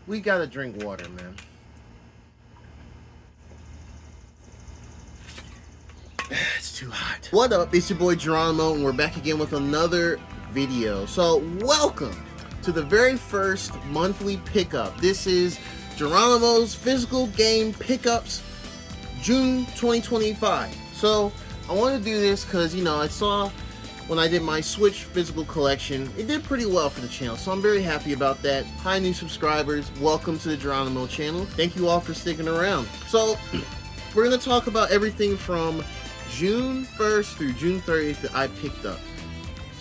We gotta drink water, man. It's too hot. What up? It's your boy Jahranimo, and we're back again with another video. So, welcome to the very first monthly pickup. This is Jahranimo's physical game pickups, June 2025. So, I want to do this because, you know, I saw when I did my Switch physical collection, it did pretty well for the channel, so I'm very happy about that. Hi, new subscribers. Welcome to the Jahranimo channel. Thank you all for sticking around. So, we're going to talk about everything from June 1st through June 30th that I picked up.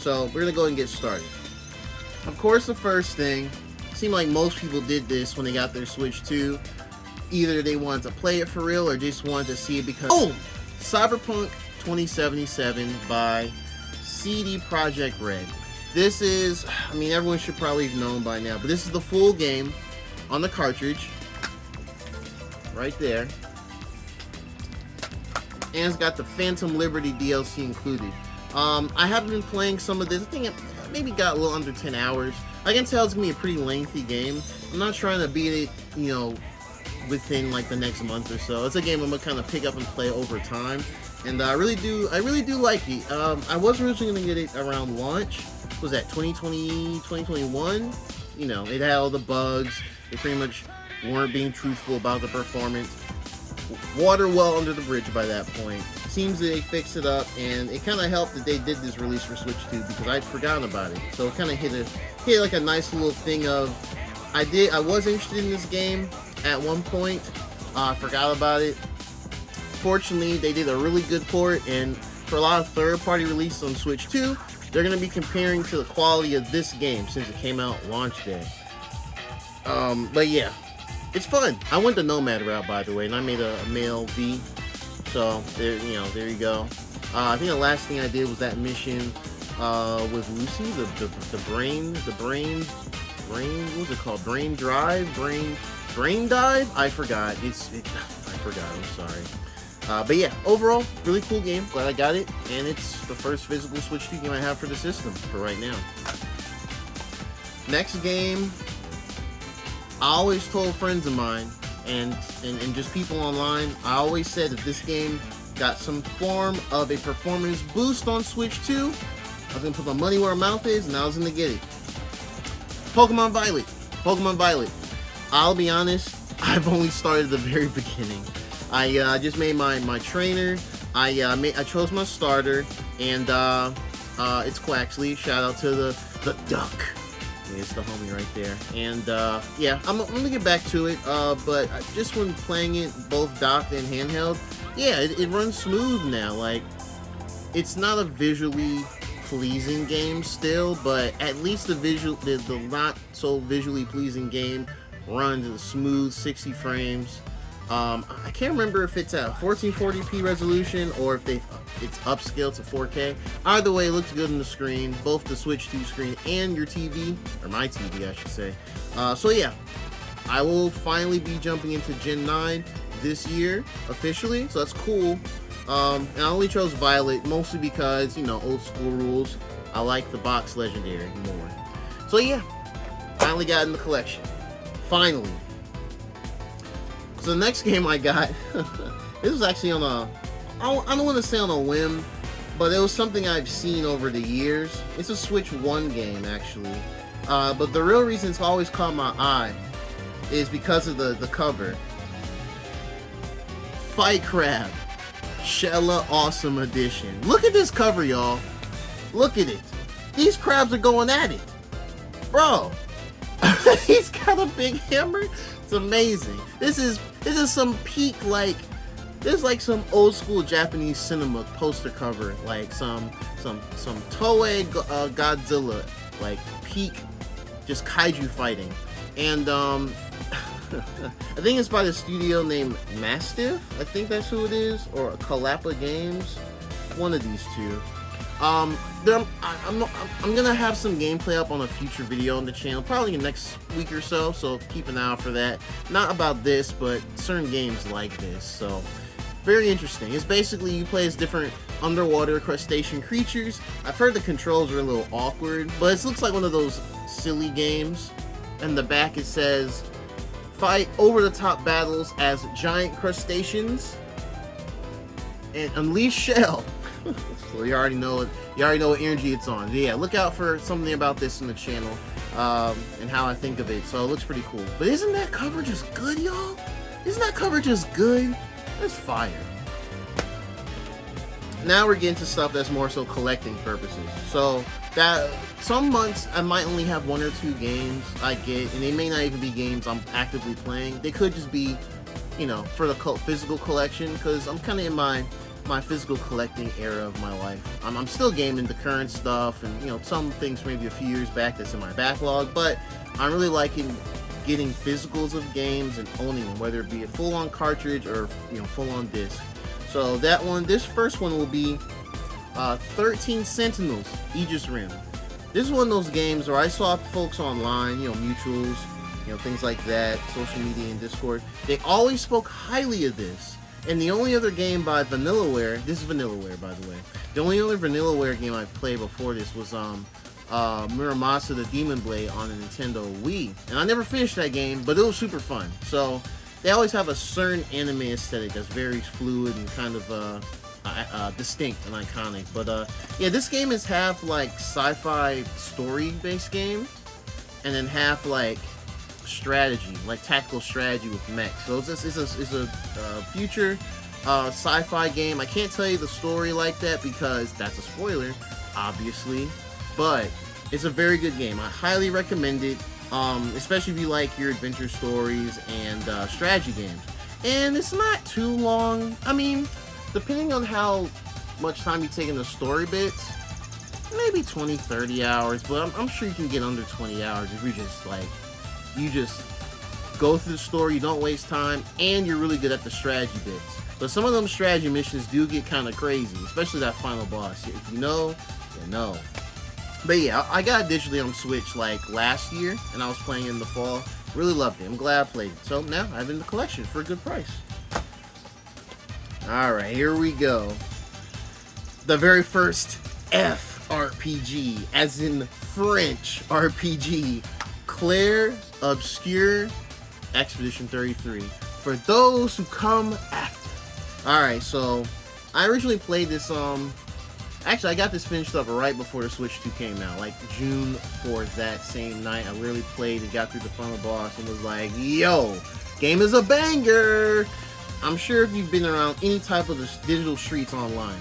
So, we're going to go ahead and get started. Of course, the first thing, seemed like most people did this when they got their Switch 2. Either they wanted to play it for real or just wanted to see it because... Oh! Cyberpunk 2077 by CD Projekt Red. This is, I mean, everyone should probably have known by now, but this is the full game on the cartridge. Right there. And it's got the Phantom Liberty DLC included. I have been playing some of this. I think it maybe got a little under 10 hours. I can tell it's going to be a pretty lengthy game. I'm not trying to beat it, you know, within like the next month or so. It's a game I'm going to kind of pick up and play over time. And I really do like it. I was originally going to get it around launch. What was that, 2020, 2021? You know, it had all the bugs. They pretty much weren't being truthful about the performance. Water well under the bridge by that point. Seems that they fixed it up, and it kind of helped that they did this release for Switch 2 because I'd forgotten about it. So it kind of hit like a nice little thing of, I was interested in this game at one point. I forgot about it. Fortunately, they did a really good port, and for a lot of third-party releases on Switch 2, they're going to be comparing to the quality of this game since it came out launch day. But yeah. It's fun. I went the Nomad route, by the way, and I made a male V. So there you go. I think the last thing I did was that mission with Lucy, the brain. What was it called? Brain dive. I forgot. I forgot. I'm sorry. But yeah, overall, really cool game. Glad I got it, and it's the first physical Switch 2 game I have for the system for right now. Next game. I always told friends of mine and just people online, I always said if this game got some form of a performance boost on Switch 2, I was going to put my money where my mouth is, and I was going to get it. Pokemon Violet. I'll be honest, I've only started at the very beginning. I just made my trainer. I chose my starter, and it's Quaxley. Shout out to the duck. It's the homie right there. And yeah, I'm gonna get back to it, but just when playing it both docked and handheld, yeah, it runs smooth now. Like, it's not a visually pleasing game still, but at least the not so visually pleasing game runs at a smooth 60 frames. I can't remember if it's at 1440p resolution or if it's upscaled to 4K. Either way, it looks good on the screen, both the Switch 2 screen and your TV, or my TV, I should say. So yeah, I will finally be jumping into Gen 9 this year, officially, so that's cool. And I only chose Violet, mostly because, you know, old school rules. I like the box legendary more. So yeah, finally got in the collection. Finally. So the next game I got, this was actually on I don't want to say on a whim, but it was something I've seen over the years. It's a Switch 1 game, actually. But the real reason it's always caught my eye is because of the cover. Fight Crab, Shella Awesome Edition. Look at this cover, y'all. Look at it. These crabs are going at it. Bro, he's got a big hammer. It's amazing. This is some peak, like, this is like some old school Japanese cinema poster cover, like some Toei Godzilla, like peak, just kaiju fighting. And I think it's by the studio named Mastiff. I think that's who it is, or Kalapa Games. One of these two. I'm gonna have some gameplay up on a future video on the channel, probably in the next week or so. So keep an eye out for that. Not about this, but certain games like this. So very interesting. It's basically you play as different underwater crustacean creatures. I've heard the controls are a little awkward, but it looks like one of those silly games. In the back it says fight over-the-top battles as giant crustaceans, and unleash shell. So you already know it. You already know what energy it's on. Yeah, look out for something about this in the channel, and how I think of it. So it looks pretty cool. But isn't that cover just good, y'all? Isn't that cover just good? That's fire. Now we're getting to stuff that's more so collecting purposes. So that some months I might only have 1 or 2 games I get, and they may not even be games I'm actively playing. They could just be, you know, for the physical collection, because I'm kind of in my physical collecting era of my life. I'm still gaming the current stuff, and you know, some things maybe a few years back that's in my backlog, but I'm really liking getting physicals of games and owning them, whether it be a full-on cartridge or, you know, full-on disc. So that one, this first one will be 13 Sentinels, Aegis Rim. This is one of those games where I saw folks online, you know, mutuals, you know, things like that, social media and Discord. They always spoke highly of this. And the only other game by Vanillaware, this is Vanillaware by the way, the only other Vanillaware game I played before this was Muramasa the Demon Blade on the Nintendo Wii. And I never finished that game, but it was super fun. So they always have a certain anime aesthetic that's very fluid and kind of distinct and iconic. But yeah, this game is half like sci-fi story-based game, and then half like strategy, like tactical strategy with mechs. So it's a future sci-fi game. I can't tell you the story like that because that's a spoiler, obviously, but it's a very good game. I highly recommend it, especially if you like your adventure stories and strategy games. And it's not too long. I mean, depending on how much time you take in the story bits, maybe 20-30 hours, but I'm sure you can get under 20 hours if you're just like, you just go through the story, you don't waste time, and you're really good at the strategy bits. But some of them strategy missions do get kind of crazy, especially that final boss. If you know, you know. But yeah, I got it digitally on Switch like last year, and I was playing in the fall. Really loved it. I'm glad I played it. So now I have it in the collection for a good price. Alright, here we go. The very first F RPG, as in French RPG. Clair Obscur Expedition 33 for those who come after. Alright, so I originally played this actually I got this finished up right before the Switch 2 came out, like June 4th, that same night. I literally played and got through the final boss and was like, yo, game is a banger. I'm sure if you've been around any type of the digital streets online,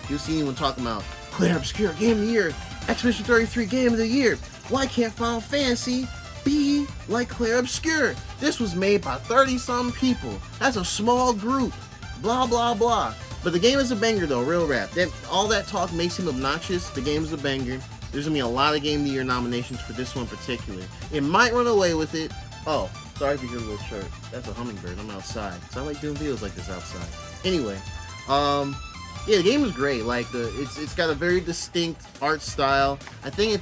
you'll see anyone talking about Clair Obscur Game of the Year, Expedition 33 Game of the Year. Why can't Final Fantasy be like Clair Obscur? This was made by 30-some people. That's a small group. Blah, blah, blah. But the game is a banger, though. Real rap. All that talk makes him obnoxious. The game is a banger. There's going to be a lot of Game of the Year nominations for this one particularly. It might run away with it. Oh, sorry if you hear a little chirp. That's a hummingbird. I'm outside. So I like doing videos like this outside. Anyway, yeah, the game is great. Like it's got a very distinct art style. I think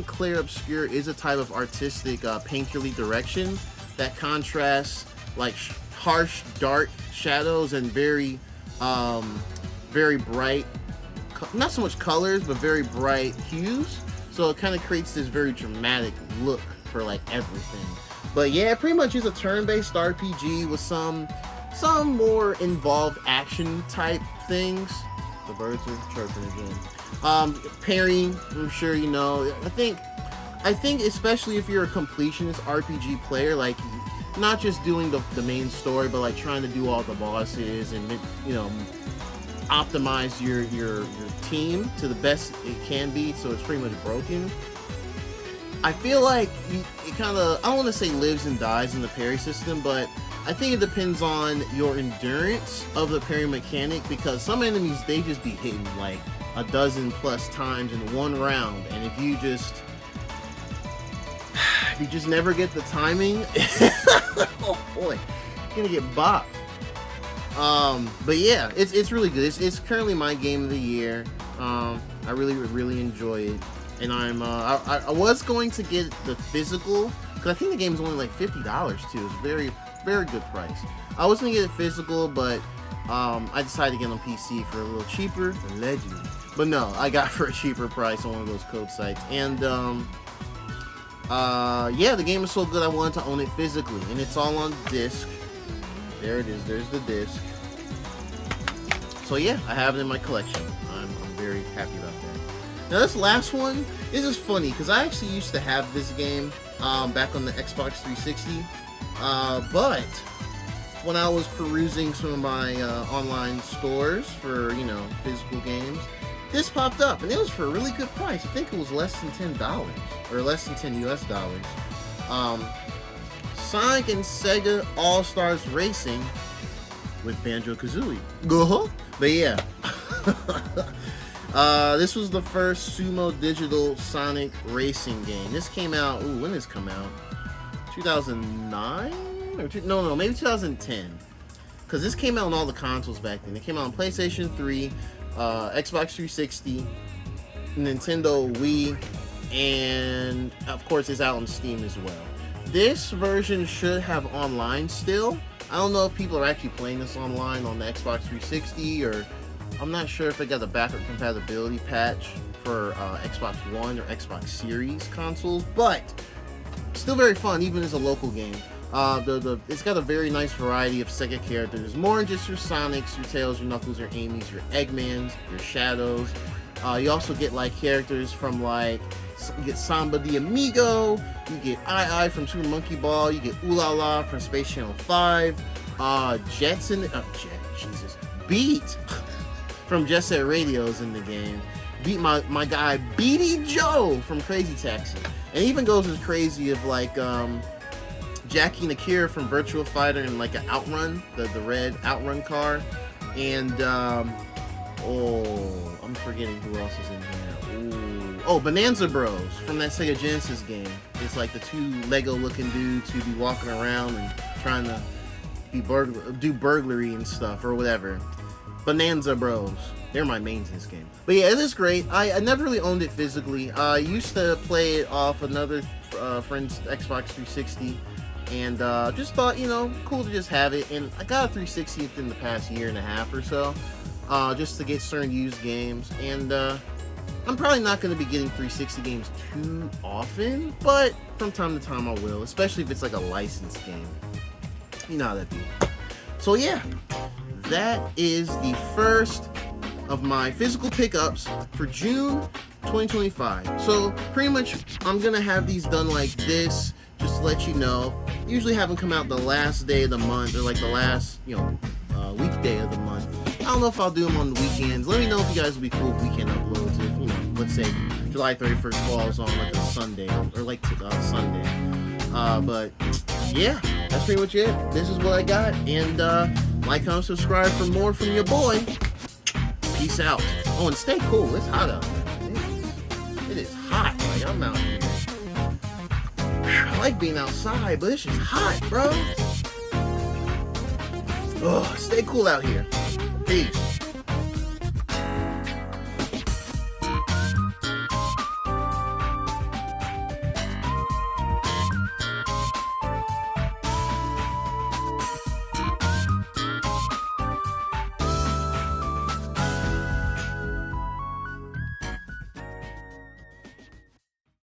Clair Obscur is a type of artistic painterly direction that contrasts like harsh, dark shadows and very bright, not so much colors, but very bright hues. So it kind of creates this very dramatic look for like everything. But yeah, it pretty much is a turn-based RPG with some more involved action type things. The birds are chirping again. Parrying, I'm sure you know. I think especially if you're a completionist RPG player, like not just doing the main story, but like trying to do all the bosses and, you know, optimize your team to the best it can be, so it's pretty much broken. I feel like it kind of, I don't want to say lives and dies in the parry system, but I think it depends on your endurance of the parry mechanic, because some enemies, they just be hitting like a dozen plus times in one round, and if you just never get the timing, oh boy, you're gonna get bopped. But yeah, it's really good. It's currently my game of the year. I really enjoy it, and I was going to get the physical, because I think the game is only like $50 too. It's very good price. I was gonna get it physical, but I decided to get it on PC for a little cheaper, allegedly. But no, I got it for a cheaper price on one of those code sites, and Yeah, the game is so good I wanted to own it physically, and it's all on disc. There it is. There's the disc. So yeah, I have it in my collection. I'm very happy about that. Now this last one, this is funny because I actually used to have this game back on the Xbox 360, but when I was perusing some of my online stores for, you know, physical games, this popped up, and it was for a really good price. I think it was less than $10, or less than $10 US. Sonic and Sega All-Stars Racing with Banjo-Kazooie. But yeah, this was the first Sumo Digital Sonic racing game. This came out, when did this come out? 2009? No, maybe 2010. Because this came out on all the consoles back then. It came out on PlayStation 3, Xbox 360, Nintendo Wii, and of course it's out on Steam as well. This version should have online still. I don't know if people are actually playing this online on the Xbox 360, or I'm not sure if they got the backward compatibility patch for Xbox One or Xbox Series consoles, but still very fun, even as a local game. It's got a very nice variety of Sega characters, more than just your Sonics, your Tails, your Knuckles, your Amy's, your Eggmans, your Shadows. You also get like characters from like, you get Samba the Amigo, you get I from Super Monkey Ball, you get Ooh La La from Space Channel 5, Beat from Jet Set Radio's in the game. Beat my guy Beatty Joe from Crazy Taxi, and even goes as crazy of like Jackie and Akira from Virtua Fighter and like an Outrun, the red Outrun car, and I'm forgetting who else is in here. Bonanza Bros from that Sega Genesis game. It's like the two Lego looking dudes who be walking around and trying to do burglary and stuff or whatever. Bonanza Bros. They're my mains in this game. But yeah, it is great. I never really owned it physically. I used to play it off another friend's Xbox 360, and just thought, you know, cool to just have it. And I got a 360 within the past year and a half or so, just to get certain used games. And I'm probably not going to be getting 360 games too often, but from time to time I will, especially if it's like a licensed game. You know how that be. So yeah, that is the first of my physical pickups for June 2025. So pretty much I'm going to have these done like this, just to let you know. Usually have them come out the last day of the month, or like the last, you know, weekday of the month. I don't know if I'll do them on the weekends. Let me know if you guys would be cool with weekend uploads. If, you know, let's say July 31st falls on like a Sunday, or like Sunday. But yeah, that's pretty much it. This is what I got. And like, comment, subscribe for more from your boy. Peace out. Oh, and stay cool. It's hot out there. It is hot. Like, I'm out here. I like being outside, but it's just hot, bro. Oh, stay cool out here. Peace.